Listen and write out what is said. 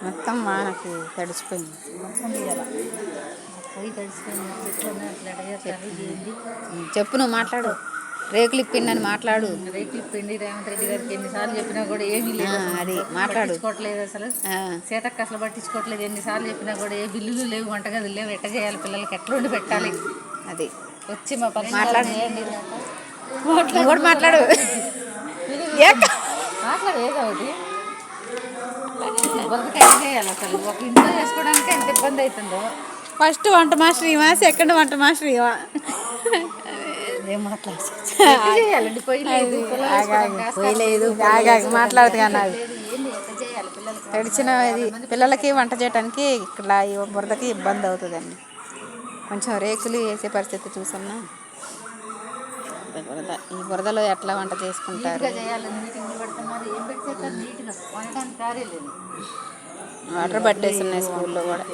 మొత్తం వానకి తడిచిపోయింది. చెప్పు, నువ్వు మాట్లాడు. రేకులు ఇప్పిందని మాట్లాడు. రేకులు ఇప్పిండి రేవంత్ రెడ్డి గారికి ఎన్నిసార్లు చెప్పినా కూడా ఏమీ లేదు. అది పట్టించుకోవట్లేదు. అసలు సీతక్క అసలు పట్టించుకోవట్లేదు. ఎన్నిసార్లు చెప్పినా కూడా ఏ బిల్లులు లేవు, వంటగదులు లేవు. ఎట్ట చేయాలి, పిల్లలకి ఎట్లా ఉండి పెట్టాలి. అది వచ్చి మా పని మాట్లాడు. మాట్లాడు ఏదో ఒకటి బొరకకాయ చేయాలి. అసలు ఒక ఇంట్లో చేసుకోవడానికి ఎంత ఇబ్బంది అవుతుందో. ఫస్ట్ వంట మాస్టర్ ఇవా, సెకండ్ వంట మాస్టర్ ఇవా. ఏం మాట్లాడాలండి? పొయ్యలేదు మాట్లాడుతు కానీ తడిచిన ఇది పిల్లలకి వంట చేయడానికి ఇక్కడ ఈ బురదకి ఇబ్బంది అవుతుందండి. కొంచెం రేకులు వేసే పరిస్థితి చూసన్నా. బురద, ఈ బురదలో ఎట్లా వంట చేసుకుంటారు? వాటర్ పట్టేస్తున్నాయి స్కూల్లో కూడా.